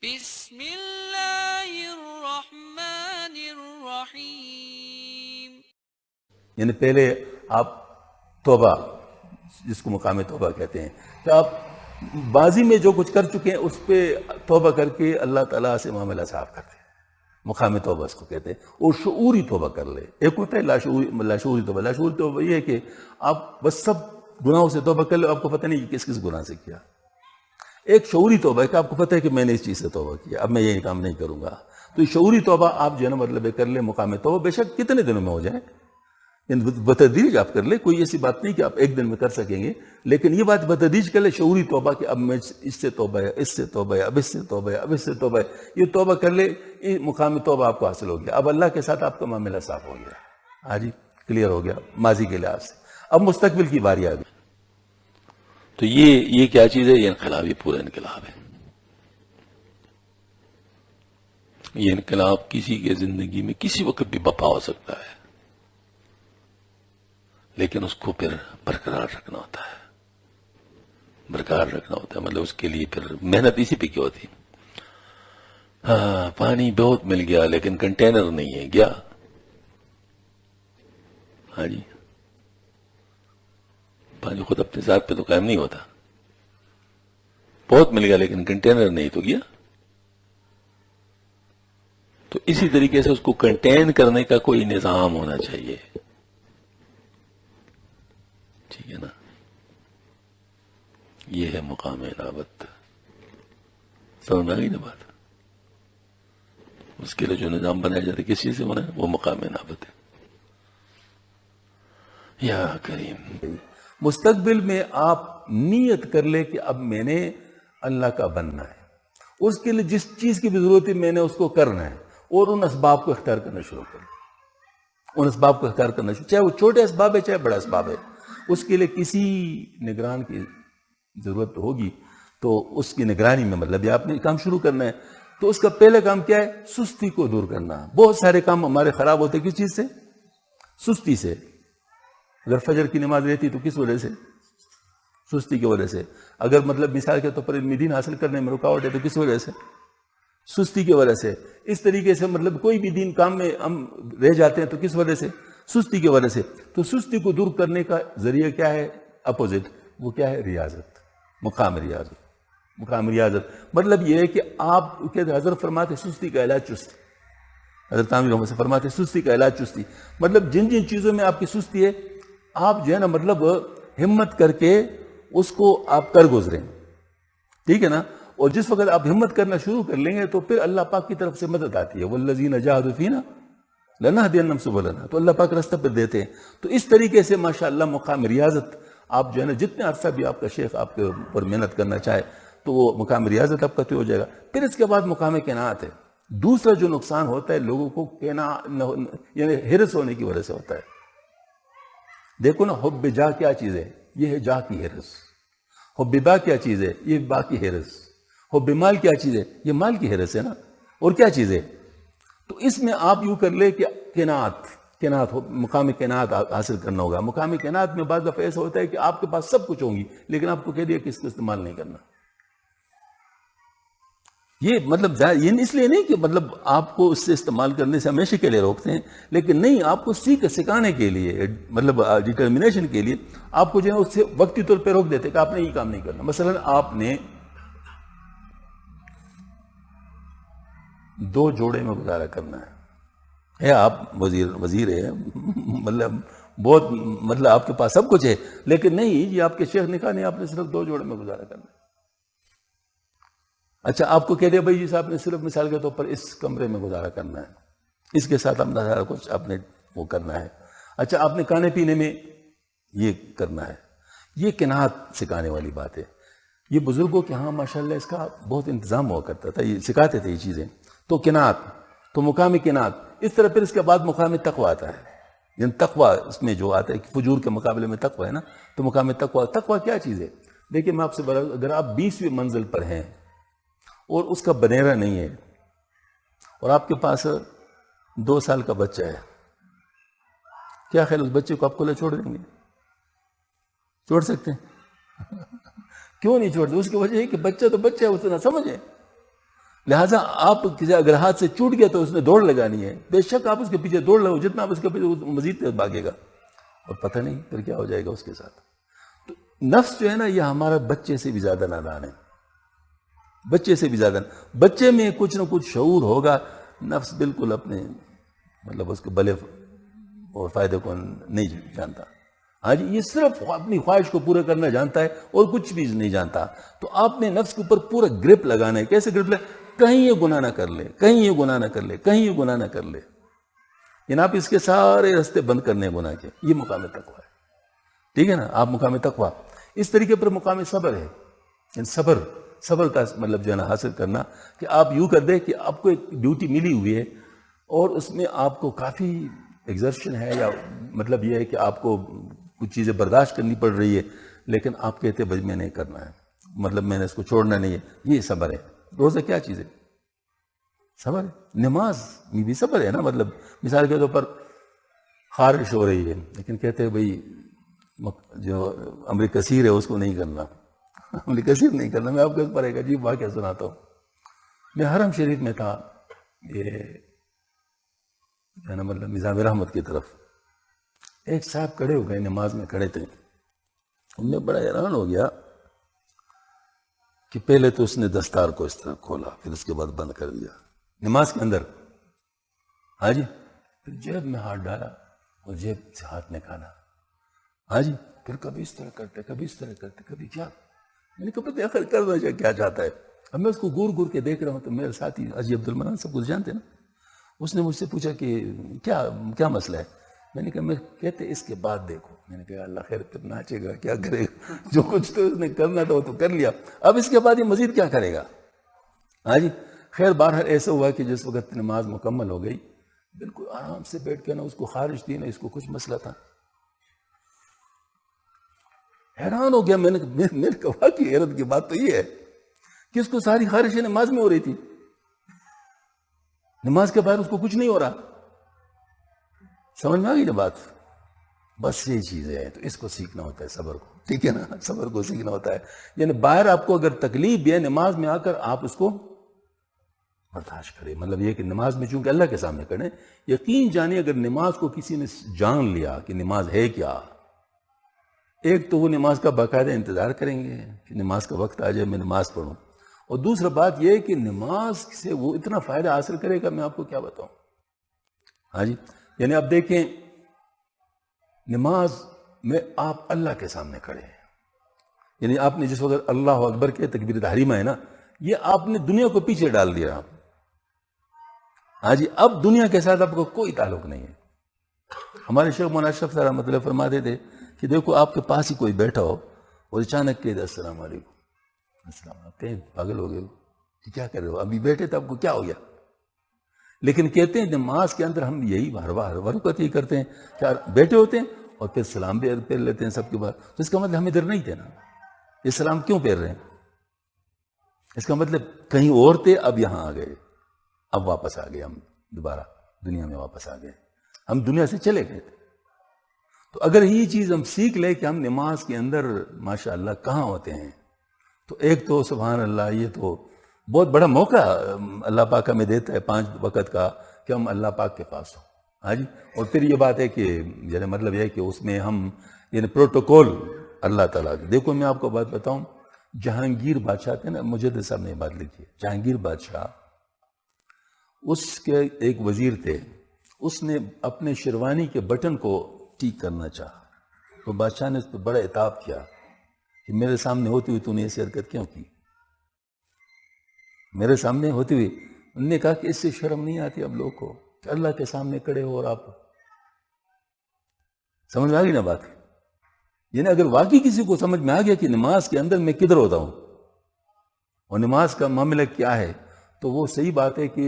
بسم اللہ الرحمن الرحیم. یعنی پہلے آپ توبہ، جس کو مقام توبہ کہتے ہیں، کہ آپ ماضی میں جو کچھ کر چکے ہیں اس پہ توبہ کر کے اللہ تعالیٰ سے معاملہ صاف کرتے ہیں، مقام توبہ اس کو کہتے ہیں. اور شعوری توبہ کر لے. ایک ہوتا ہے لاشعوری توبہ. لاشعوری توبہ یہ ہے کہ آپ بس سب گناہوں سے توبہ کر لے، آپ کو پتہ نہیں کہ کس کس گناہ سے کیا. ایک شعوری توبہ ہے کہ آپ کو پتہ ہے کہ میں نے اس چیز سے توبہ کیا، اب میں یہ کام نہیں کروں گا. تو یہ شعوری توبہ آپ جو ہے نا مطلب کر لیں مقام توبہ، بے شک کتنے دنوں میں ہو جائے، بتدریج آپ کر لیں. کوئی ایسی بات نہیں کہ آپ ایک دن میں کر سکیں گے، لیکن یہ بات بتدریج کر لیں شعوری توبہ کہ اب میں اس سے توبہ ہے، اس سے توبہ ہے، اب اس سے توبہ ہے، اب اس سے توبہ ہے. یہ توبہ کر لے، یہ مقام توبہ آپ کو حاصل ہو گیا. اب اللہ کے ساتھ آپ کا معاملہ صاف ہو گیا. ہاں جی، کلیئر ہو گیا ماضی کے لحاظ سے. اب مستقبل کی باری آ گئی. تو یہ کیا چیز ہے؟ یہ انقلاب، یہ پورا انقلاب ہے. یہ انقلاب کسی کے زندگی میں کسی وقت بھی بپا ہو سکتا ہے، لیکن اس کو پھر برقرار رکھنا ہوتا ہے. برقرار رکھنا ہوتا ہے مطلب اس کے لیے پھر محنت اسی پہ کیا ہوتی. ہاں، پانی بہت مل گیا لیکن کنٹینر نہیں ہے، گیا. ہاں جی، پانی خود اپنے ذات پہ تو قائم نہیں ہوتا. بہت مل گیا لیکن کنٹینر نہیں تو گیا. تو اسی طریقے سے اس کو کنٹین کرنے کا کوئی نظام ہونا چاہیے. ٹھیک ہے نا؟ یہ ہے مقام انابت. سمجھ میں آ گئی نا بات؟ اس کے لیے جو نظام بنایا جاتا ہے کس چیز سے بنا ہے؟ وہ مقام انابت ہے. یا کریم. مستقبل میں آپ نیت کر لے کہ اب میں نے اللہ کا بننا ہے. اس کے لیے جس چیز کی بھی ضرورت ہے میں نے اس کو کرنا ہے، اور ان اسباب کو اختیار کرنا شروع کر. ان اسباب کو اختیار کرنا شروع، چاہے وہ چھوٹے اسباب ہے چاہے بڑا اسباب ہے. اس کے لیے کسی نگران کی ضرورت ہوگی، تو اس کی نگرانی میں مطلب یہ آپ نے کام شروع کرنا ہے. تو اس کا پہلے کام کیا ہے؟ سستی کو دور کرنا. بہت سارے کام ہمارے خراب ہوتے کس چیز سے؟ سستی سے. اگر فجر کی نماز رہتی تو کس وجہ سے؟ سستی کی وجہ سے. اگر مطلب مثال کے طور پر علم دین حاصل کرنے میں رکاوٹ ہے تو کس وجہ سے؟ سستی کی وجہ سے. اس طریقے سے مطلب کوئی بھی دین کام میں ہم رہ جاتے ہیں تو کس وجہ سے؟ سستی کی وجہ سے. تو سستی کو دور کرنے کا ذریعہ کیا ہے؟ اپوزٹ. وہ کیا ہے؟ ریاضت. مقام ریاضت. مقام ریاضت مطلب یہ ہے کہ آپ کے حضرت فرماتے سستی کا علاج چستی. حضرت عامر رحمۃ سے فرماتے سستی کا علاج چستی. مطلب جن جن چیزوں میں آپ کی سستی ہے، آپ جو ہے نا مطلب ہمت کر کے اس کو آپ کر گزریں. ٹھیک ہے نا؟ اور جس وقت آپ ہمت کرنا شروع کر لیں گے تو پھر اللہ پاک کی طرف سے مدد آتی ہے. والذین جاہدوا فینا لنہدینہم سبلنا. تو اللہ پاک رستہ پر دیتے ہیں. تو اس طریقے سے ماشاءاللہ مقام ریاضت آپ جو ہے نا جتنے عرصہ بھی آپ کا شیخ آپ کے اوپر محنت کرنا چاہے تو وہ مقام ریاضت آپ کا طے ہو جائے گا. پھر اس کے بعد مقام قناعت ہے. دوسرا جو نقصان ہوتا ہے لوگوں کو یعنی ہرس ہونے کی وجہ سے ہوتا ہے. دیکھو نا، حب جاہ کیا چیز ہے؟ یہ ہے جاہ کی ہرس. حب با کیا چیز ہے؟ یہ با کی ہرس. حب مال کیا چیز ہے؟ یہ مال کی ہرس ہے نا. اور کیا چیز ہے؟ تو اس میں آپ یوں کر لے کہ قناعت مقام قناعت حاصل کرنا ہوگا. مقام قناعت میں بعض دفعہ ایسا ہوتا ہے کہ آپ کے پاس سب کچھ ہوں گی لیکن آپ کو کہہ دیا کہ اس کو استعمال نہیں کرنا. یہ مطلب یہ اس لیے نہیں کہ مطلب آپ کو اس سے استعمال کرنے سے ہمیشہ کے لیے روکتے ہیں، لیکن نہیں، آپ کو سکھانے کے لیے مطلب ڈٹرمنیشن کے لیے آپ کو جو ہے اس سے وقتی طور پہ روک دیتے کہ آپ نے یہ کام نہیں کرنا. مثلا آپ نے 2 جوڑے میں گزارا کرنا ہے. آپ وزیر ہے، مطلب بہت مطلب آپ کے پاس سب کچھ ہے، لیکن نہیں، یہ آپ کے شیخ نے کہا نہیں، آپ نے صرف 2 جوڑے میں گزارا کرنا ہے. اچھا، آپ کو کہہ دیا بھائی جی صاحب نے صرف مثال کے طور پر اس کمرے میں گزارا کرنا ہے، اس کے ساتھ اپنا سارا کچھ آپ نے وہ کرنا ہے. اچھا، آپ نے کھانے پینے میں یہ کرنا ہے. یہ قناعت سکھانے والی بات ہے. یہ بزرگوں کے ہاں ماشاءاللہ اس کا بہت انتظام ہوا کرتا تھا، یہ سکھاتے تھے یہ چیزیں. تو قناعت، تو مقام قناعت. اس طرح پھر اس کے بعد مقام تقویٰ آتا ہے. یعنی تقویٰ اس میں جو آتا ہے کہ فجور کے مقابلے میں تقویٰ ہے نا، تو مقام تقویٰ کیا چیز ہے؟ دیکھیں میں آپ سے اگر آپ 20ویں منزل پر ہیں اور اس کا بنیرا نہیں ہے اور آپ کے پاس 2 سال کا بچہ ہے، کیا خیال اس بچے کو آپ کو چھوڑ دیں گے؟ چھوڑ سکتے ہیں؟ کیوں نہیں چھوڑتے؟ اس کی وجہ ہے کہ بچہ تو بچہ ہے، اسے نہ سمجھے. لہٰذا آپ کسی اگر ہاتھ سے چھوٹ گیا تو اس نے دوڑ لگانی ہے، بے شک آپ اس کے پیچھے دوڑ لگو، جتنا آپ اس کے پیچھے مزید تیز بھاگے گا، اور پتہ نہیں پھر کیا ہو جائے گا اس کے ساتھ۔ تو نفس جو ہے نا، یہ ہمارا بچے سے بھی زیادہ نادان ہے، بچے سے بھی زیادہ۔ بچے میں کچھ نہ کچھ شعور ہوگا، نفس بالکل اپنے مطلب اس کے بلے اور فائدے کو نہیں جانتا۔ ہاں جی، یہ صرف اپنی خواہش کو پورا کرنا جانتا ہے اور کچھ بھی نہیں جانتا۔ تو آپ نے نفس کے اوپر پورا گرپ لگانا ہے۔ کیسے گرپ لگانا؟ کہیں یہ گناہ نہ کر لے، کہیں یہ گناہ نہ کر لے، کہیں یہ گناہ نہ کر لے، یعنی آپ اس کے سارے راستے بند کرنے ہیں گناہ کے۔ یہ مقام تقویٰ ہے، ٹھیک ہے نا؟ آپ مقام تقویٰ اس طریقے پر مقام صبر ہے، یعنی صبر کا مطلب جو ہے نا حاصل کرنا، کہ آپ یوں کر دیں کہ آپ کو ایک ڈیوٹی ملی ہوئی ہے اور اس میں آپ کو کافی ایگزرشن ہے، یا مطلب یہ ہے کہ آپ کو کچھ چیزیں برداشت کرنی پڑ رہی ہے، لیکن آپ کہتے ہیں بھائی میں نہیں کرنا ہے، مطلب میں نے اس کو چھوڑنا نہیں ہے۔ یہ صبر ہے۔ روزہ کیا چیز ہے؟ صبر ہے۔ نماز یہ بھی صبر ہے نا، مطلب مثال کے طور پر خارش ہو رہی ہے لیکن کہتے ہیں بھائی جو امر کثیر ہے اس کو نہیں کرنا، امر کثیر نہیں کرنا۔ میں آپ کو اس پر ایک عجیب واقعہ سناتا ہوں۔ میں حرم شریف میں تھا، یہ ہے نا مطلب نظام رحمت کی طرف، ایک صاحب کھڑے ہو گئے، نماز میں کھڑے تھے۔ میں بڑا حیران ہو گیا کہ پہلے تو اس نے دستار کو اس طرح کھولا، پھر اس کے بعد بند کر دیا نماز کے اندر، ہاں جی، پھر جیب میں ہاتھ ڈالا اور جیب سے ہاتھ نکالا، ہاں جی، پھر کبھی اس طرح کرتے، کبھی اس طرح کرتے، کبھی کیا۔ میں نے کہا پتہ آخر کرنا چاہیے، کیا چاہتا ہے۔ اب میں اس کو گور گور کے دیکھ رہا ہوں تو میرے ساتھی حاجی عبد المنان سب کچھ جانتے نا، اس نے مجھ سے پوچھا کہ کیا مسئلہ ہے۔ میں نے کہا میں کہتے اس کے بعد دیکھو۔ میں نے کہا اللہ خیر، پھر ناچے گا کیا کرے گا، جو کچھ تو اس نے کرنا تھا وہ تو کر لیا، اب اس کے بعد یہ مزید کیا کرے گا۔ ہاں جی، خیر بہرحال ایسا ہوا کہ جس وقت نماز مکمل ہو گئی، بالکل آرام سے بیٹھ کے، نہ اس کو خارش تھی نہ اس کو کچھ مسئلہ تھا۔ حیران ہو گیا میں نے کہا کہ حیرت کی بات تو یہ ہے کہ اس کو ساری خارش نماز میں ہو رہی تھی، نماز کے بعد اس کو کچھ نہیں ہو رہا۔ سمجھ میں آ گئی نا بات؟ بس یہ چیز ہے، تو اس کو سیکھنا ہوتا ہے، صبر کو، ٹھیک ہے نا، صبر کو سیکھنا ہوتا ہے۔ یعنی باہر آپ کو اگر تکلیف بھی ہے، نماز میں آ کر آپ اس کو برداشت کریں۔ مطلب یہ کہ نماز میں چونکہ اللہ کے سامنے کریں، یقین جانیے اگر نماز کو کسی نے جان لیا کہ نماز ہے کیا، ایک تو وہ نماز کا باقاعدہ انتظار کریں گے کہ نماز کا وقت آ جائے میں نماز پڑھوں، اور دوسرا بات یہ کہ نماز سے وہ اتنا فائدہ حاصل کرے گا میں آپ کو کیا بتاؤں۔ ہاں جی، یعنی آپ دیکھیں نماز میں آپ اللہ کے سامنے کھڑے ہیں، یعنی آپ نے جس وقت اللہ اکبر کے تکبیر تحریمہ ہے نا، یہ آپ نے دنیا کو پیچھے ڈال دیا۔ ہاں جی، اب دنیا کے ساتھ آپ کو کوئی تعلق نہیں ہے۔ ہمارے شیخ مولانا اشرف صاحب مطلب فرماتے تھے کہ دیکھو آپ کے پاس ہی کوئی بیٹھا ہو اور اچانک کہے السلام علیکم، السلام علیکم، پاگل ہو گئے ہو، کیا کر رہے ہو، ابھی بیٹھے تھے آپ کو کیا ہو گیا۔ لیکن کہتے ہیں نماز کے اندر ہم یہی ہر وقت یہ کرتے ہیں کہ بیٹھے ہوتے ہیں اور پھر سلام بھی پھیر لیتے ہیں سب کے بعد، تو اس کا مطلب ہم ادھر نہیں تھے نا، یہ سلام کیوں پھیر رہے ہیں؟ اس کا مطلب کہیں اور تھے، اب یہاں آ گئے، اب واپس آ گئے، ہم دوبارہ دنیا میں واپس آ گئے، ہم دنیا سے چلے گئے تھے۔ تو اگر یہ چیز ہم سیکھ لیں کہ ہم نماز کے اندر ماشاءاللہ کہاں ہوتے ہیں، تو ایک تو سبحان اللہ، یہ تو بہت بڑا موقع اللہ پاک ہمیں دیتا ہے 5 وقت کا کہ ہم اللہ پاک کے پاس ہوں۔ ہاں جی، اور پھر یہ بات ہے کہ یعنی مطلب یہ ہے کہ اس میں ہم یعنی پروٹوکول اللہ تعالیٰ کے، دیکھو میں آپ کو بات بتاؤں، جہانگیر بادشاہ تھے نا، مجدد صاحب نے یہ بات لکھی ہے، جہانگیر بادشاہ، اس کے ایک وزیر تھے، اس نے اپنے شیروانی کے بٹن کو ٹھیک کرنا چاہا، تو بادشاہ نے اس پہ بڑا عتاب کیا کہ میرے سامنے ہوتی ہوئی تو نے ایسی حرکت کیوں کی، میرے سامنے ہوتی ہوئی۔ انہوں نے کہا کہ اس سے شرم نہیں آتی اب لوگ کو کہ اللہ کے سامنے کھڑے ہو اور آپ، سمجھ میں آ گئی نا بات؟ یعنی اگر واقعی کسی کو سمجھ میں آ گیا کہ نماز کے اندر میں کدھر ہوتا ہوں اور نماز کا معاملہ کیا ہے، تو وہ صحیح بات ہے کہ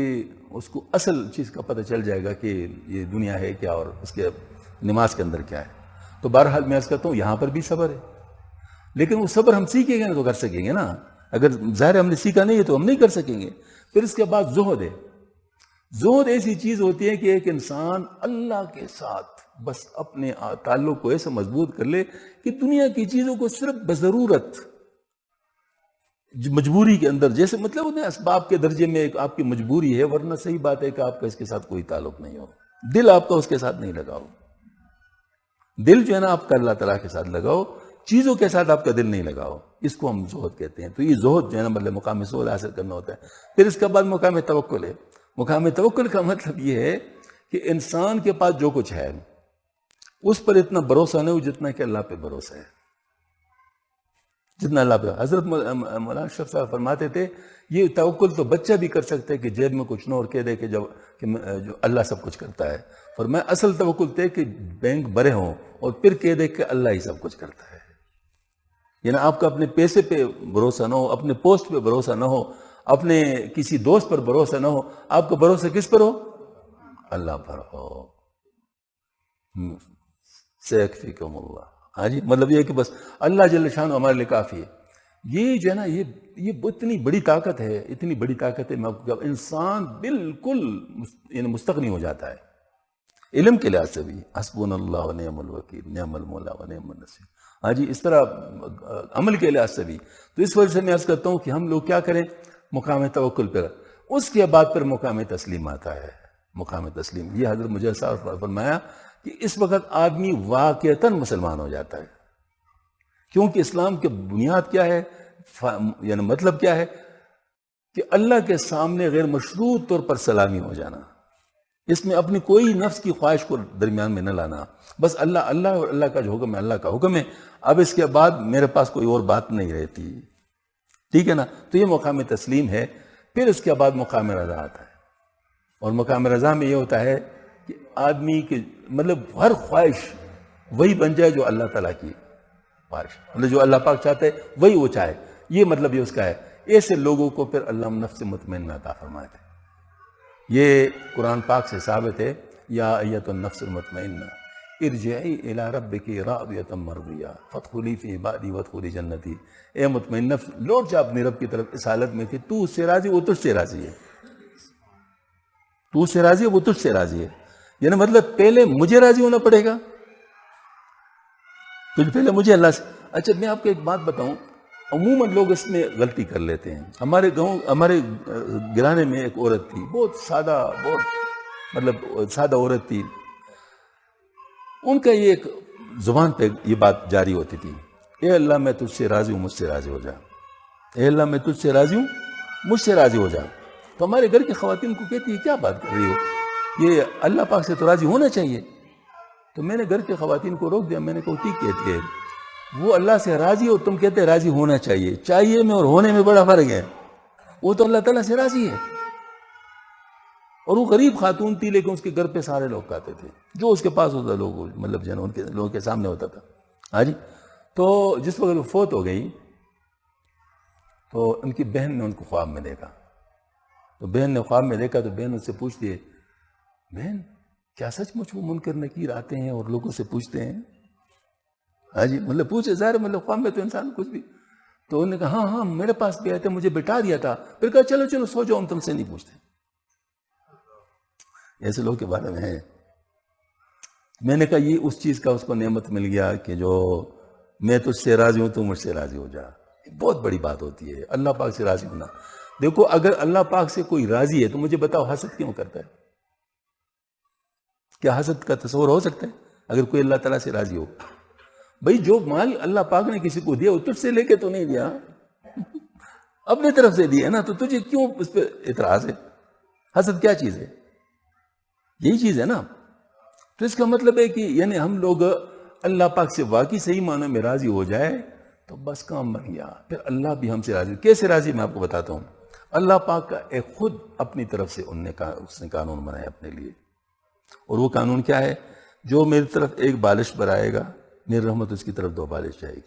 اس کو اصل چیز کا پتہ چل جائے گا کہ یہ دنیا ہے کیا اور اس کے نماز کے اندر کیا ہے۔ تو بہرحال میں عرض کرتا ہوں یہاں پر بھی صبر ہے، لیکن وہ صبر ہم سیکھیں گے نا تو کر سکیں گے نا، اگر ظاہر ہم نے سیکھا نہیں ہے تو ہم نہیں کر سکیں گے۔ پھر اس کے بعد زہد ہے۔ زہد ایسی چیز ہوتی ہے کہ ایک انسان اللہ کے ساتھ بس اپنے تعلق کو ایسا مضبوط کر لے کہ دنیا کی چیزوں کو صرف بضرورت مجبوری کے اندر، جیسے مطلب انہیں اسباب کے درجے میں ایک آپ کی مجبوری ہے، ورنہ صحیح بات ہے کہ آپ کا اس کے ساتھ کوئی تعلق نہیں ہو، دل آپ کا اس کے ساتھ نہیں لگاؤ، دل جو ہے نا آپ کا اللہ تعالیٰ کے ساتھ لگاؤ، چیزوں کے ساتھ آپ کا دل نہیں لگاؤ، اس کو ہم زہد کہتے ہیں۔ تو یہ زہد جو ہے نا مطلب مقام زہد حاصل کرنا ہوتا ہے۔ پھر اس کے بعد مقام توکل ہے۔ مقام توکل کا مطلب یہ ہے کہ انسان کے پاس جو کچھ ہے اس پر اتنا بھروسہ نہیں ہو جتنا کہ اللہ پہ بھروسہ ہے، جتنا اللہ پہ۔ حضرت مولانا اشرف صاحب فرماتے تھے یہ توکل تو بچہ بھی کر سکتا ہے کہ جیب میں کچھ نہ اور کہہ دے کہ جو اللہ سب کچھ کرتا ہے، اور میں اصل توکل تھے کہ بینک بھرے ہوں اور پھر کہہ دے کہ اللہ ہی سب کچھ کرتا ہے۔ یعنی آپ کا اپنے پیسے پہ بھروسہ نہ ہو، اپنے پوسٹ پہ بھروسہ نہ ہو، اپنے کسی دوست پر بھروسہ نہ ہو، آپ کا بھروسہ کس پر ہو؟ اللہ پر ہو۔ سیکفیکم اللہ۔ ہاں جی، مطلب یہ ہے کہ بس اللہ جل شانہ ہمارے لیے کافی ہے۔ یہ جو ہے نا یہ اتنی بڑی طاقت ہے، اتنی بڑی طاقت ہے، انسان بالکل یعنی مستغنی ہو جاتا ہے علم کے لحاظ سے بھی۔ حسبنا اللہ و نعم الوکیل، نعم المولا و نعم النصیر۔ ہاں جی، اس طرح عمل کے لحاظ سے بھی۔ تو اس وجہ سے میں عرض کرتا ہوں کہ ہم لوگ کیا کریں، مقام توکل پر، اس کے بعد پھر مقام تسلیم آتا ہے۔ مقام تسلیم یہ حضرت مجاہد صاحب نے فرمایا کہ اس وقت آدمی واقعتاً مسلمان ہو جاتا ہے، کیونکہ اسلام کی بنیاد کیا ہے، یعنی مطلب کیا ہے کہ اللہ کے سامنے غیر مشروط طور پر سلامی ہو جانا، اس میں اپنی کوئی نفس کی خواہش کو درمیان میں نہ لانا، بس اللہ اللہ اور اللہ کا جو حکم ہے اللہ کا حکم ہے، اب اس کے بعد میرے پاس کوئی اور بات نہیں رہتی، ٹھیک ہے نا۔ تو یہ مقام تسلیم ہے۔ پھر اس کے بعد مقام رضا آتا ہے، اور مقام رضا میں یہ ہوتا ہے کہ آدمی کی مطلب ہر خواہش وہی بن جائے جو اللہ تعالیٰ کی خواہش، مطلب جو اللہ پاک چاہتا ہے وہی وہ چاہے، یہ مطلب یہ اس کا ہے۔ ایسے لوگوں کو پھر اللہ نفس مطمئنہ عطا فرماتے ہیں۔ یہ قرآن پاک سے ثابت ہے، یا ایت النفس المطمئنہ ارجعی الی ربک راضیۃ مرضیہ فادخلی فی عبادی وادخلی جنتی۔ اے مطمئن نفس، لوٹ جا اپنے رب کی طرف اس حالت میں کہ تو اس سے راضی، وہ تجھ سے راضی ہے، تو اس سے راضی ہے، وہ تجھ سے راضی ہے۔ یعنی مطلب پہلے مجھے راضی ہونا پڑے گا، پہلے مجھے اللہ سے۔ اچھا میں آپ کو ایک بات بتاؤں، عموماً لوگ اس میں غلطی کر لیتے ہیں۔ ہمارے گرانے میں ایک عورت تھی، بہت سادہ، بہت مطلب سادہ عورت تھی۔ ان کا یہ ایک زبان پہ یہ بات جاری ہوتی تھی، اے اللہ میں تجھ سے راضی ہوں، مجھ سے راضی ہو جا، اے اللہ میں تجھ سے راضی ہوں، مجھ سے راضی ہو جا۔ تو ہمارے گھر کی خواتین کو کہتی ہے کیا بات کر رہی ہو، یہ اللہ پاک سے تو راضی ہونا چاہیے۔ تو میں نے گھر کی خواتین کو روک دیا، میں نے کہا ٹھیک کہتی ہے، وہ اللہ سے راضی ہو، تم کہتے ہیں راضی ہونا چاہیے، چاہیے میں اور ہونے میں بڑا فرق ہے۔ وہ تو اللہ تعالیٰ سے راضی ہے، اور وہ غریب خاتون تھی لیکن اس کے گھر پہ سارے لوگ کھاتے تھے، جو اس کے پاس ہوتا لوگ مطلب جو ہے ان کے لوگوں کے سامنے ہوتا تھا۔ ہاں جی، تو جس وقت وہ فوت ہو گئی تو ان کی بہن نے ان کو خواب میں دیکھا، تو بہن نے خواب میں دیکھا تو بہن اس سے پوچھتی ہے، بہن کیا سچ مچ وہ منکر نکیر آتے ہیں اور لوگوں سے پوچھتے ہیں؟ ہاں جی، مطلب پوچھے، ظاہر مطلب خواب میں تو انسان کچھ بھی۔ تو انہوں نے کہا ہاں ہاں میرے پاس بھی آئے تھے، مجھے بٹھا دیا تھا، پھر کہا چلو چلو سو جاؤ، ہم تم سے نہیں پوچھتے۔ ایسے لوگ کے بارے میں ہیں۔ میں نے کہا یہ اس چیز کا اس کو نعمت مل گیا کہ جو میں تجھ سے راضی ہوں تو مجھ سے راضی ہو جا۔ بہت بڑی بات ہوتی ہے اللہ پاک سے راضی ہونا۔ دیکھو اگر اللہ پاک سے کوئی راضی ہے تو مجھے بتاؤ حسد کیوں کرتا ہے؟ کیا حسد کا تصور ہو سکتا ہے اگر کوئی اللہ تعالیٰ سے راضی ہو؟ بھئی جو مال اللہ پاک نے کسی کو دیا وہ تجھ سے لے کے تو نہیں دیا، اپنے طرف سے دیا نا، تو تجھے کیوں اس پہ اعتراض ہے؟ حسد کیا چیز ہے؟ یہی چیز ہے نا۔ تو اس کا مطلب ہے کہ یعنی ہم لوگ اللہ پاک سے واقعی صحیح معنی میں راضی ہو جائے تو بس کام بن گیا، پھر اللہ بھی ہم سے راضی۔ کیسے راضی میں آپ کو بتاتا ہوں۔ اللہ پاک کا ایک خود اپنی طرف سے اس نے قانون بنایا اپنے لیے، اور وہ قانون کیا ہے؟ جو میری طرف ایک بالش برائے گا میری رحمت اس کی طرف دو بالش جائے گی،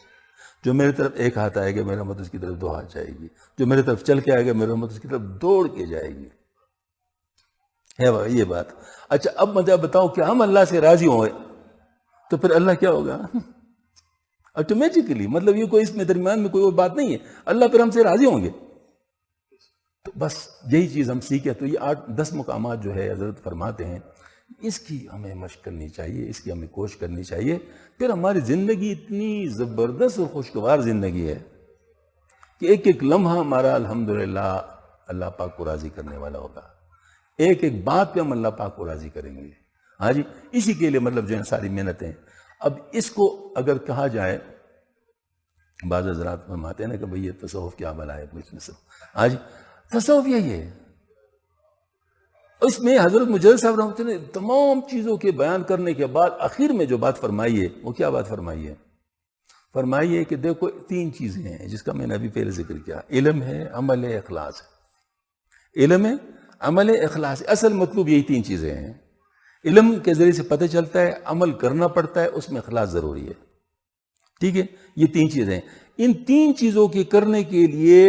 جو میری طرف ایک ہاتھ آئے گا میری رحمت اس کی طرف دو ہاتھ جائے گی، جو میری طرف چل کے آئے گا میری رحمت اس کی طرف دوڑ کے جائے گی۔ ہے یہ بات۔ اچھا اب مجھے بتاؤ کہ ہم اللہ سے راضی ہوں تو پھر اللہ کیا ہوگا؟ آٹومیٹکلی، مطلب یہ کوئی اس میں درمیان میں کوئی اور بات نہیں ہے، اللہ پھر ہم سے راضی ہوں گے۔ تو بس یہی چیز ہم سیکھیں۔ تو یہ 8-10 مقامات جو ہے حضرت فرماتے ہیں، اس کی ہمیں مشق کرنی چاہیے، اس کی ہمیں کوشش کرنی چاہیے، پھر ہماری زندگی اتنی زبردست اور خوشگوار زندگی ہے کہ ایک ایک لمحہ ہمارا الحمدللہ اللہ پاک کو راضی کرنے والا ہوگا، ایک ایک بات پہ ہم اللہ پاک کو راضی کریں گے. ہاں جی، اسی کے لیے مطلب جو ہے ساری محنتیں. اب اس کو اگر کہا جائے، بعض حضرات فرماتے ہیں نا کہ بھئی یہ تصوف کیا بلا ہے اس میں سے. ہاں جی، تصوف یہی ہے. اس میں حضرت مجدد صاحب رحمۃ اللہ نے تمام چیزوں کے بیان کرنے کے بعد آخر میں جو بات فرمائی ہے وہ کیا بات فرمائی ہے؟ فرمائی ہے کہ دیکھو 3 چیزیں ہیں جس کا میں نے ابھی پہلے ذکر کیا. علم ہے، عمل ہے، اخلاص ہے. علم ہے، عمل ہے، اخلاص ہے. اصل مطلب یہی 3 چیزیں ہیں. علم کے ذریعے سے پتہ چلتا ہے، عمل کرنا پڑتا ہے، اس میں اخلاص ضروری ہے. ٹھیک ہے، یہ 3 چیزیں ہیں. ان 3 چیزوں کے کرنے کے لیے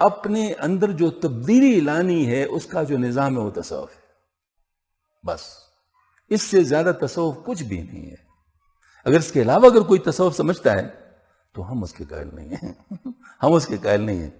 اپنے اندر جو تبدیلی لانی ہے اس کا جو نظام ہے وہ تصوف ہے. بس اس سے زیادہ تصوف کچھ بھی نہیں ہے. اگر اس کے علاوہ اگر کوئی تصوف سمجھتا ہے تو ہم اس کے قائل نہیں ہیں. ہم اس کے قائل نہیں ہیں.